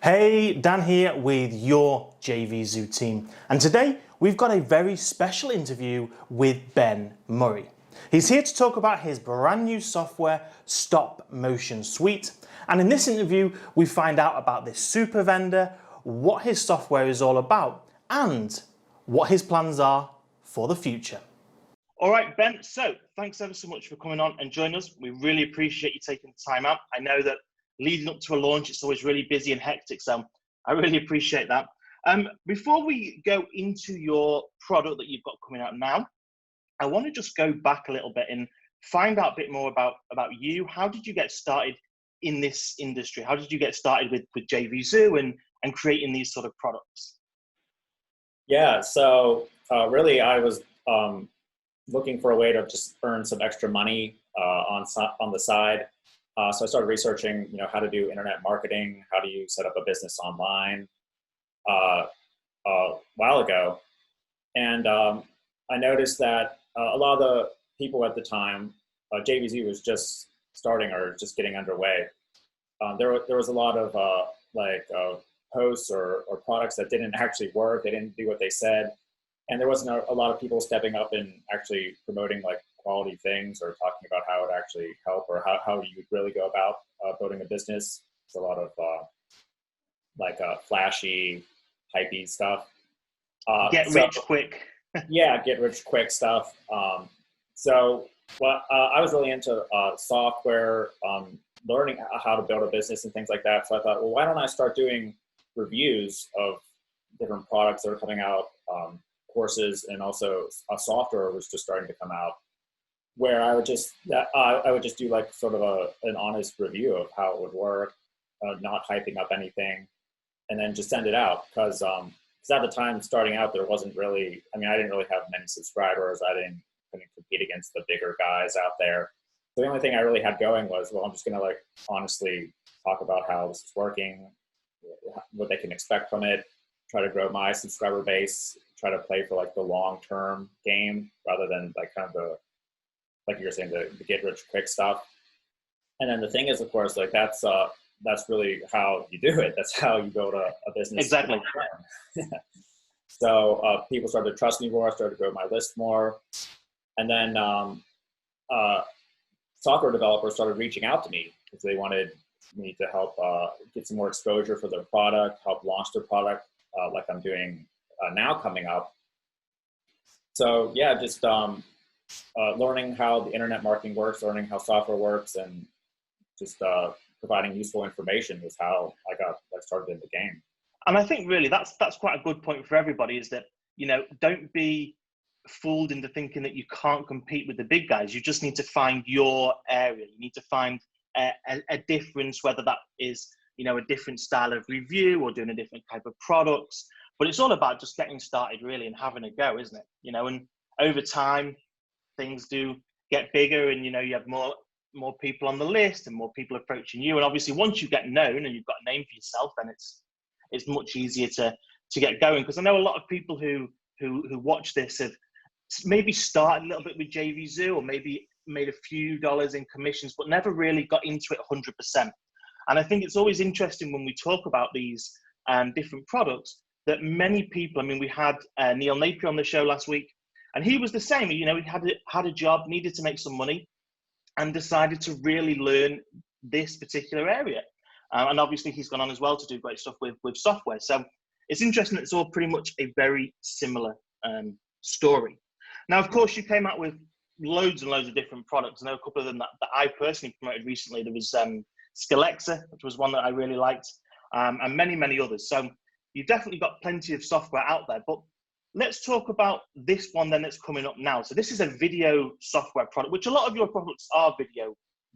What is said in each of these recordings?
Hey, Dan here with your JVZoo team. And today we've got a very special interview with Ben Murray. He's here to talk about his brand new software, StopMotionSuite. And in this interview, we find out about this super vendor, what his software is all about, and what his plans are for the future. All right, Ben, so thanks ever so much for coming on and joining us. We really appreciate you taking the time out. I know that leading up to a launch, it's always really busy and hectic, so I really appreciate that. Before we go into your product that you've got coming out now, I want to just go back a little bit and find out a bit more about you. How did you get started in this industry? How did you get started with JVZoo and creating these sort of products? Yeah, so really I was looking for a way to just earn some extra money on the side. So I started researching, how to do internet marketing, how do you set up a business online a while ago. And I noticed that a lot of the people at the time, JVZoo was just starting or just getting underway. There was a lot of posts or products that didn't actually work. They didn't do what they said. And there wasn't a lot of people stepping up and actually promoting like quality things or talking about how it actually help or how you would really go about building a business. It's a lot of flashy, hypey stuff. Get rich quick. Yeah, get rich quick stuff. So I was really into software, learning how to build a business and things like that. So I thought, well, why don't I start doing reviews of different products that are coming out, courses, and also software was just starting to come out, where I would just do like sort of an honest review of how it would work, not hyping up anything, and then just send it out. Because at the time starting out, there wasn't really, I didn't really have many subscribers. Couldn't compete against the bigger guys out there. So the only thing I really had going was, well, I'm just gonna honestly talk about how this is working, what they can expect from it, try to grow my subscriber base, try to play for the long-term game rather than like you were saying, the get rich quick stuff. And then the thing is, of course, that's really how you do it. That's how you build a business. Exactly. So people started to trust me more. I started to grow my list more. And then software developers started reaching out to me because they wanted me to help get some more exposure for their product, help launch their product like I'm doing now coming up. So yeah, just learning how the internet marketing works, learning how software works, and just providing useful information was how I started in the game. And I think really that's quite a good point for everybody, is that, don't be fooled into thinking that you can't compete with the big guys. You just need to find your area. You need to find a difference, whether that is, a different style of review or doing a different type of products. But it's all about just getting started really and having a go, isn't it? And over time, things do get bigger, and you have more people on the list and more people approaching you. And obviously, once you get known and you've got a name for yourself, then it's much easier to get going. Because I know a lot of people who watch this have maybe started a little bit with JVZoo or maybe made a few dollars in commissions, but never really got into it 100%. And I think it's always interesting when we talk about these different products that many people, we had Neil Napier on the show last week, and he was the same. He had a job, needed to make some money, and decided to really learn this particular area. And obviously he's gone on as well to do great stuff with software. So it's interesting that it's all pretty much a very similar story. Now, of course, you came out with loads and loads of different products. I know a couple of them that I personally promoted recently. There was Skelexa, which was one that I really liked, and many, many others. So you've definitely got plenty of software out there. But let's talk about this one then that's coming up now. So this is a video software product, which a lot of your products are video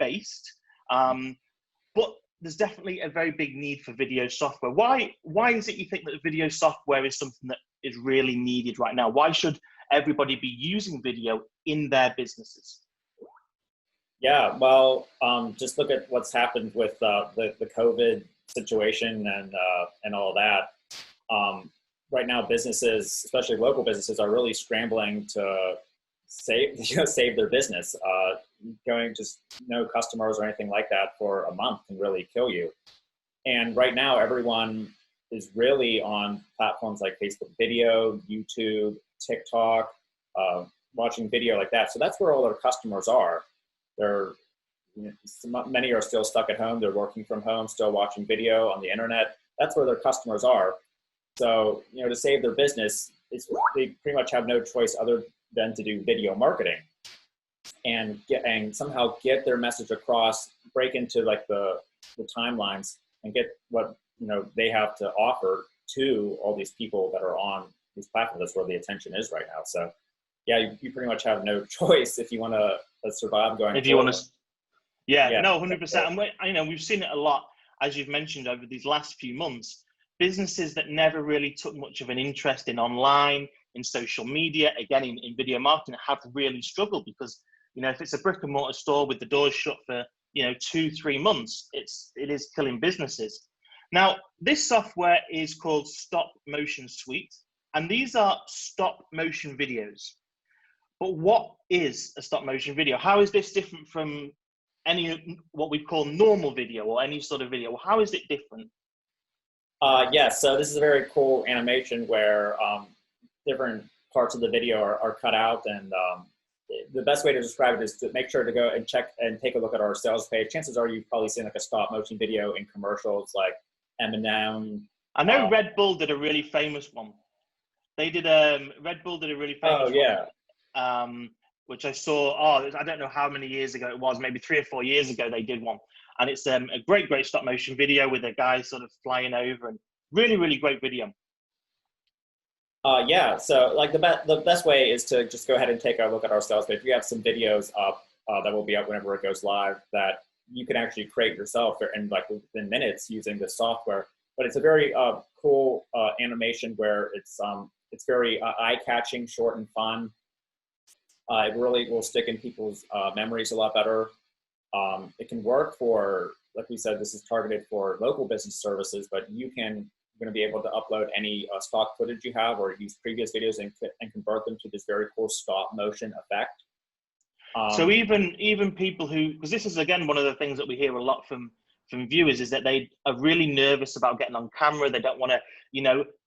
based, but there's definitely a very big need for video software. Why is it you think that video software is something that is really needed right now? Why should everybody be using video in their businesses? Yeah, well, just look at what's happened with the COVID situation and all that. Right now, businesses, especially local businesses, are really scrambling to save their business. Going just no customers or anything like that for a month can really kill you. And right now, everyone is really on platforms like Facebook Video, YouTube, TikTok, watching video like that. So that's where all their customers are. They're, many are still stuck at home. They're working from home, still watching video on the internet. That's where their customers are. So, to save their business, they pretty much have no choice other than to do video marketing and somehow get their message across, break into like the timelines and get what they have to offer to all these people that are on these platforms. That's where the attention is right now. So yeah, you pretty much have no choice if you want to survive going if you want to. Yeah, no, 100%. Right. And we've seen it a lot, as you've mentioned, over these last few months. Businesses that never really took much of an interest in online, in social media, again, in video marketing, have really struggled because, if it's a brick and mortar store with the doors shut for, 2-3 months, it is killing businesses. Now, this software is called StopMotionSuite, and these are stop motion videos. But what is a stop motion video? How is this different from any, what we call normal video or any sort of video? How is it different? Yes, so this is a very cool animation where different parts of the video are cut out, and the best way to describe it is to make sure to go and check and take a look at our sales page. Chances are you've probably seen like a stop motion video in commercials like M&M. I know Red Bull did a really famous one. Red Bull did a really famous one, which I saw, I don't know how many years ago it was, maybe 3 or 4 years ago they did one. And it's a great stop motion video with a guy sort of flying over, and really, really great video. Yeah, so like the best way is to just go ahead and take a look at our sales page. We have some videos up that will be up whenever it goes live that you can actually create yourself in like within minutes using the software. But it's a very cool animation where it's very eye-catching, short and fun. It really will stick in people's memories a lot better. It can work for, like we said, this is targeted for local business services, but you're going to be able to upload any stock footage you have or use previous videos and convert them to this very cool stop motion effect. So even people who, because this is again one of the things that we hear a lot from viewers, is that they are really nervous about getting on camera. They don't want to,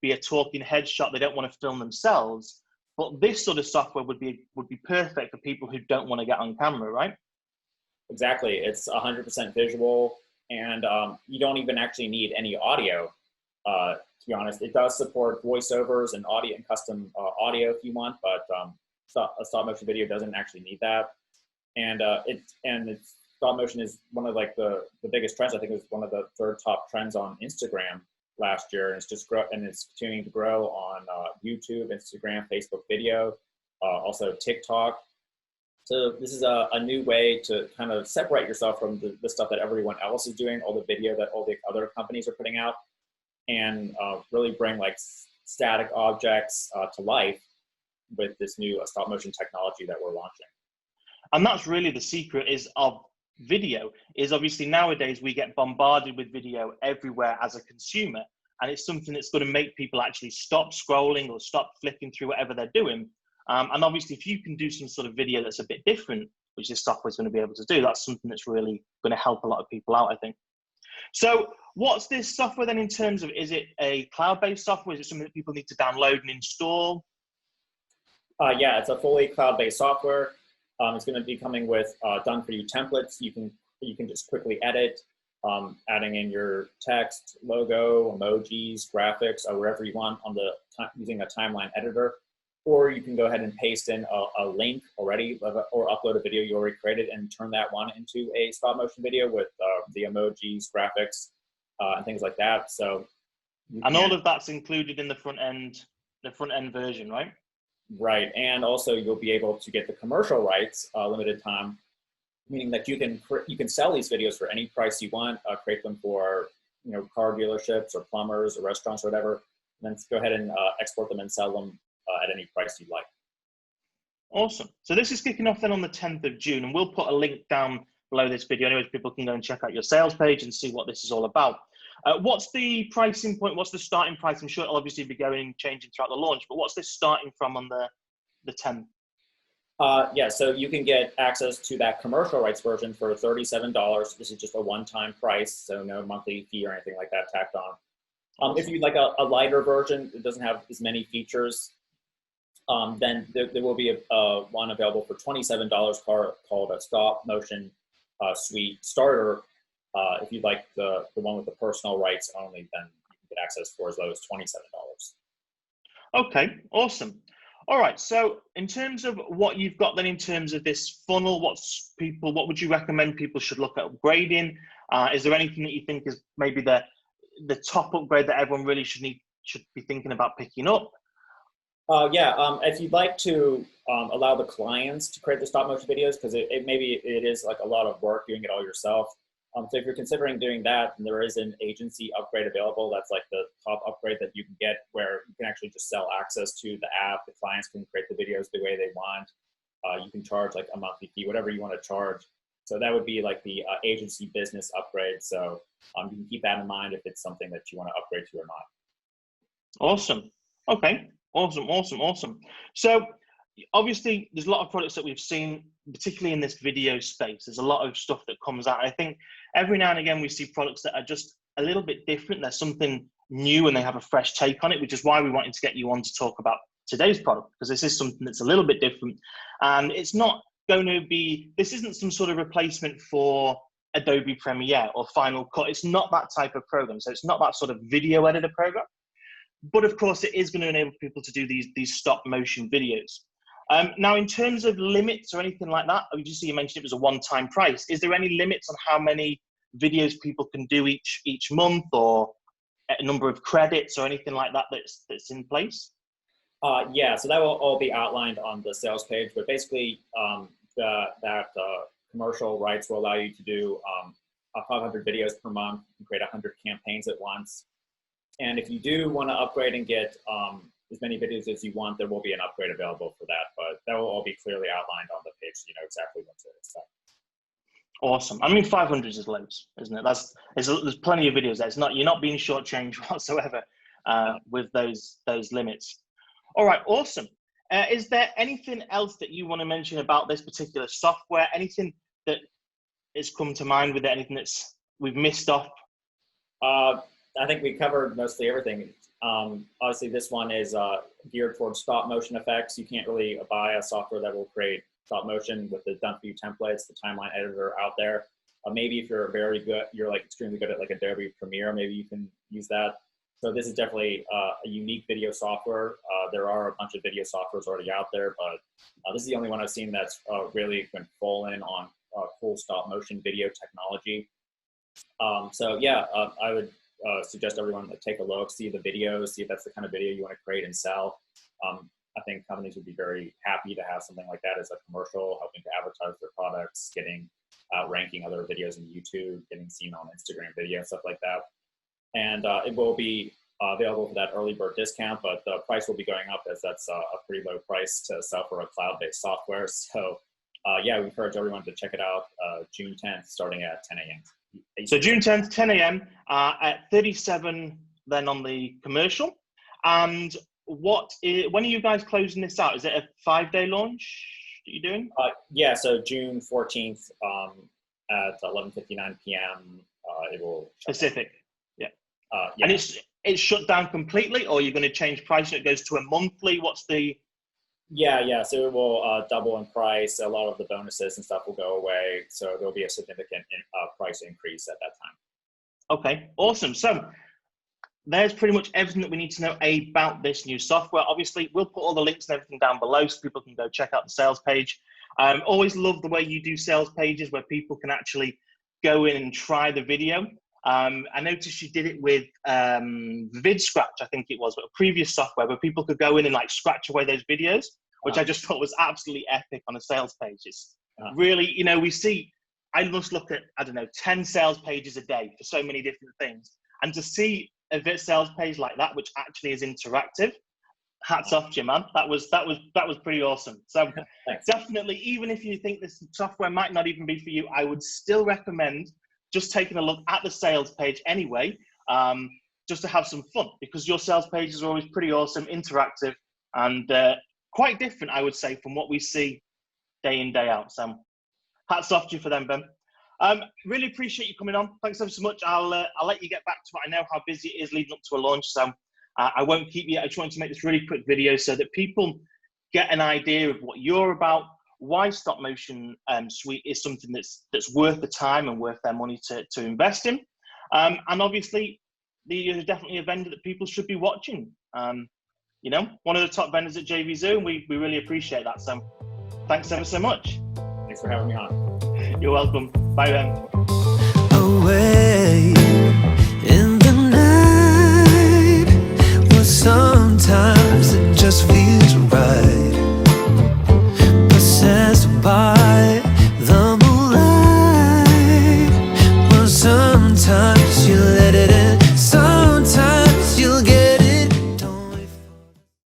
be a talking headshot. They don't want to film themselves. But this sort of software would be perfect for people who don't want to get on camera, right? Exactly. It's 100% visual, and you don't even actually need any audio. To be honest, it does support voiceovers and audio and custom audio if you want, but a stop motion video doesn't actually need that. And stop motion is one of like the biggest trends. I think it was one of the 3rd top trends on Instagram last year, and it's continuing to grow on YouTube, Instagram, Facebook Video, also TikTok. So this is a new way to kind of separate yourself from the stuff that everyone else is doing, all the video that all the other companies are putting out, and really bring like static objects to life with this new stop motion technology that we're launching. And that's really the secret of video, is obviously nowadays we get bombarded with video everywhere as a consumer, and it's something that's going to make people actually stop scrolling or stop flicking through whatever they're doing. And obviously if you can do some sort of video that's a bit different, which this software is going to be able to do, that's something that's really going to help a lot of people out, I think. So what's this software then in terms of, is it a cloud-based software? Is it something that people need to download and install? Yeah, it's a fully cloud-based software. It's going to be coming with done-for-you templates. You can just quickly edit, adding in your text, logo, emojis, graphics, wherever you want using a timeline editor. Or you can go ahead and paste in a link already, or upload a video you already created and turn that one into a stop motion video with the emojis, graphics, and things like that. So, all of that's included in the front end version, right? Right, and also you'll be able to get the commercial rights, limited time, meaning that you can sell these videos for any price you want. Create them for car dealerships or plumbers or restaurants or whatever, and then go ahead and export them and sell them at any price you'd like. Awesome. So this is kicking off then on the 10th of June, and we'll put a link down below this video anyways. People can go and check out your sales page and see what this is all about. What's the pricing point? What's the starting price? I'm sure it'll obviously be changing throughout the launch, but what's this starting from on the 10th? Yeah, so you can get access to that commercial rights version for $37. This is just a one-time price, so no monthly fee or anything like that tacked on. If you'd like a lighter version, it doesn't have as many features, then there will be one available for $27 called a StopMotionSuite Starter. If you'd like the one with the personal rights only, then you can get access for as low as $27. Okay, awesome. All right, so in terms of what you've got then in terms of this funnel, what would you recommend people should look at upgrading? Is there anything that you think is maybe the top upgrade that everyone really should be thinking about picking up? If you'd like to allow the clients to create the stop motion videos, because maybe it is like a lot of work doing it all yourself. So if you're considering doing that, then there is an agency upgrade available. That's like the top upgrade that you can get, where you can actually just sell access to the app. The clients can create the videos the way they want. You can charge like a monthly fee, whatever you want to charge. So that would be like the agency business upgrade. So you can keep that in mind if it's something that you want to upgrade to or not. Awesome. Okay. Awesome. So obviously there's a lot of products that we've seen, particularly in this video space. There's a lot of stuff that comes out. I think every now and again we see products that are just a little bit different. There's something new and they have a fresh take on it, which is why we wanted to get you on to talk about today's product, because this is something that's a little bit different. And it's not going to be, this isn't some sort of replacement for Adobe Premiere or Final Cut. It's not that type of program. So it's not that sort of video editor program. But of course, it is going to enable people to do these stop motion videos. Now, in terms of limits or anything like that, you mentioned it was a one-time price. Is there any limits on how many videos people can do each month, or a number of credits or anything like that that's in place? Yeah, so that will all be outlined on the sales page. But basically, that commercial rights will allow you to do 500 videos per month. You can create 100 campaigns at once. And if you do want to upgrade and get as many videos as you want, there will be an upgrade available for that. But that will all be clearly outlined on the page, so you know exactly what to expect. Awesome. I mean, 500 is loads, isn't it? There's plenty of videos there. You're not being shortchanged whatsoever with those limits. All right, awesome. Is there anything else that you want to mention about this particular software? Anything that has come to mind with it? Anything that's we've missed off? I think we covered mostly everything. Obviously, this one is geared towards stop motion effects. You can't really buy a software that will create stop motion with the done for you templates, the timeline editor out there. Maybe if you're you're like extremely good at like Adobe Premiere, maybe you can use that. So this is definitely a unique video software. There are a bunch of video softwares already out there, but this is the only one I've seen that's really been full in on full stop motion video technology. So yeah, I would suggest everyone to take a look, see the videos, see if that's the kind of video you want to create and sell. I think companies would be very happy to have something like that as a commercial, helping to advertise their products, getting ranking other videos in YouTube, getting seen on Instagram video, stuff like that. And it will be available for that early bird discount, but the price will be going up as that's a pretty low price to sell for a cloud-based software. So yeah, we encourage everyone to check it out June 10th, starting at 10 a.m. So June 10th, 10 a.m. At 37 then on the commercial. And when are you guys closing this out? Is it a 5-day launch that you're doing? Yeah, so June 14th at 11:59 p.m. It will Pacific. Yeah. Yeah. And it's shut down completely, or you're going to change price and it goes to a monthly? What's the... Yeah. So it will double in price. A lot of the bonuses and stuff will go away. So there'll be a significant price increase at that time. Okay, awesome. So there's pretty much everything that we need to know about this new software. Obviously, we'll put all the links and everything down below so people can go check out the sales page. Always love the way you do sales pages where people can actually go in and try the video. I noticed you did it with VidScratch, I think it was, but a previous software where people could go in and like scratch away those videos, which I just thought was absolutely epic on a sales page. It's really, I must look at, 10 sales pages a day for so many different things. And to see a sales page like that, which actually is interactive, hats off to you, man. That was pretty awesome. So definitely, even if you think this software might not even be for you, I would still recommend just taking a look at the sales page anyway, just to have some fun, because your sales pages are always pretty awesome, interactive, and quite different, I would say, from what we see day in, day out. So hats off to you for them, Ben. Really appreciate you coming on. Thanks ever so much. I'll let you get back to it. I know how busy it is leading up to a launch, so I won't keep you. I just wanted to make this really quick video so that people get an idea of what you're about, why StopMotionSuite is something that's worth the time and worth their money to invest in. And obviously, you're definitely a vendor that people should be watching. You know, one of the top vendors at JVZoo, and we really appreciate that. So thanks ever so much. Thanks for having me on. You're welcome. Bye then. Away in the night, well, sometimes it just feels right.